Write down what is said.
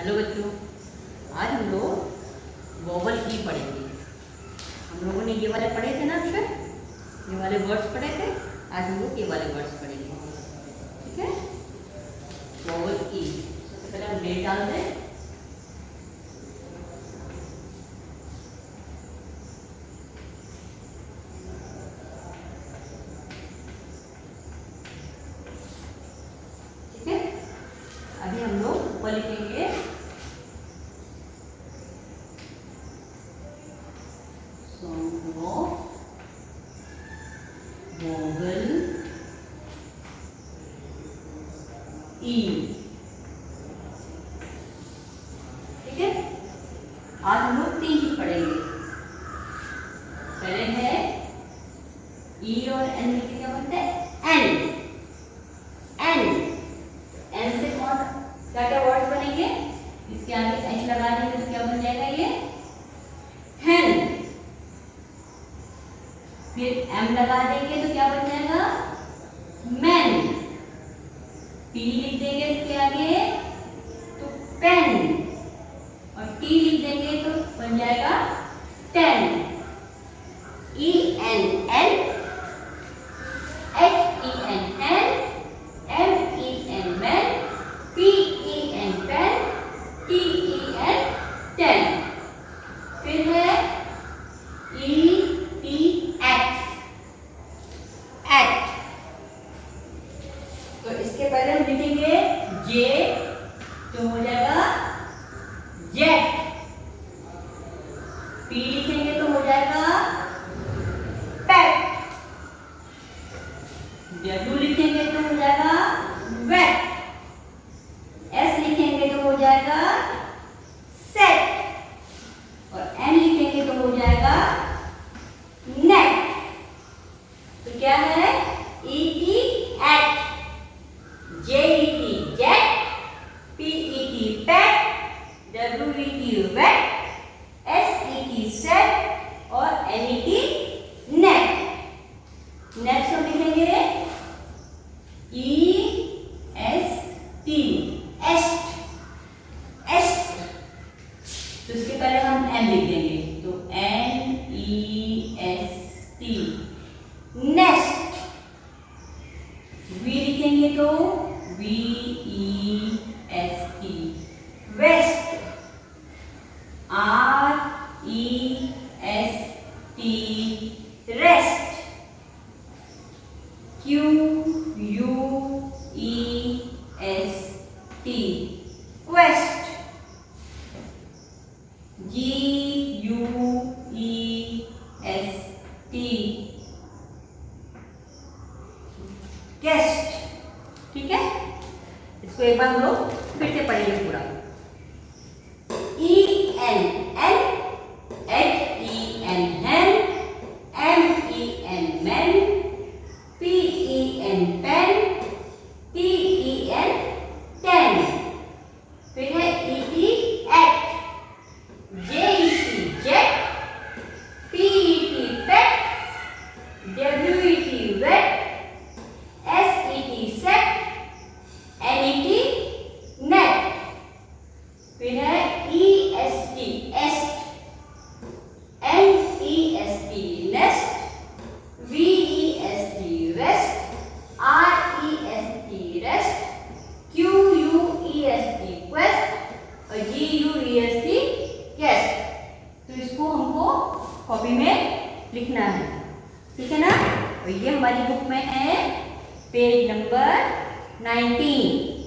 Hello बच्चों, आज हम लोग वोवल ई पढ़ेंगे। हम लोगों ने ये वाले पढ़े थे ना अक्षर, ये वाले वर्ड्स पढ़े थे। आज हम लोग ये वाले वर्ड्स पढ़ेंगे, ठीक है। वोवल ई, सबसे पहले हम डेट डाल दें। ठीक है, अभी हम लोग ऊपर लिखेंगे वोवल ई। ठीक है, आज हम लोग 3 चीज पढ़ेंगे। पहले है ई और एन मिलकर क्या बनता है? एन। एन एन से कौन क्या क्या वर्ड्स बनेंगे? इसके आगे एच लगा देंगे तो क्या बन जाएगा? ये हैन। फिर एम लगा देंगे तो क्या बन जाएगा? मैन। पी लिख देंगे इसके आगे तो पेन, और टी लिख देंगे तो बन जाएगा ten. E N N, H E N hen, M E N men, P E N pen, T E N ten. फिर है ई टी एक्ट। एक्ट, तो इसके पहले हम लिखेंगे जे तो हो जाएगा जेट। पी लिखेंगे तो हो जाएगा पेट। डब्ल्यू लिखेंगे तो हो जाएगा वेट। एस लिखेंगे तो हो जाएगा सेट, और एन लिखेंगे तो हो जाएगा नेट। तो क्या है? E T et, J E T jet, P E T pet, W E T wet, S E T set, और N E T net. Next हम लिखेंगे ई एस टी, एस्ट। एस्ट, तो इसके पहले हम एन लिख देंगे तो N E S T. Nest. V लिखेंगे तो V E S T, vest. R E S T, rest. Q U E S T, quest. G U E S T, guest. ठीक है, इसको एक बार हम लोग फिर से पढ़ेंगे पूरा। E N N, H E N hen, M E N men, P E N pen, T E N ten. फिर है E T et, J E T jet, P E T pet, W E T wet, S E T set, N E T net. फिर है E S T est, N E S T nest, V E S T vest, R E S T rest, Q U E S T quest, और G U E S T guest. तो इसको हमको copy में लिखना है, ठीक है ना। और ये हमारी बुक में है पेज नंबर 19।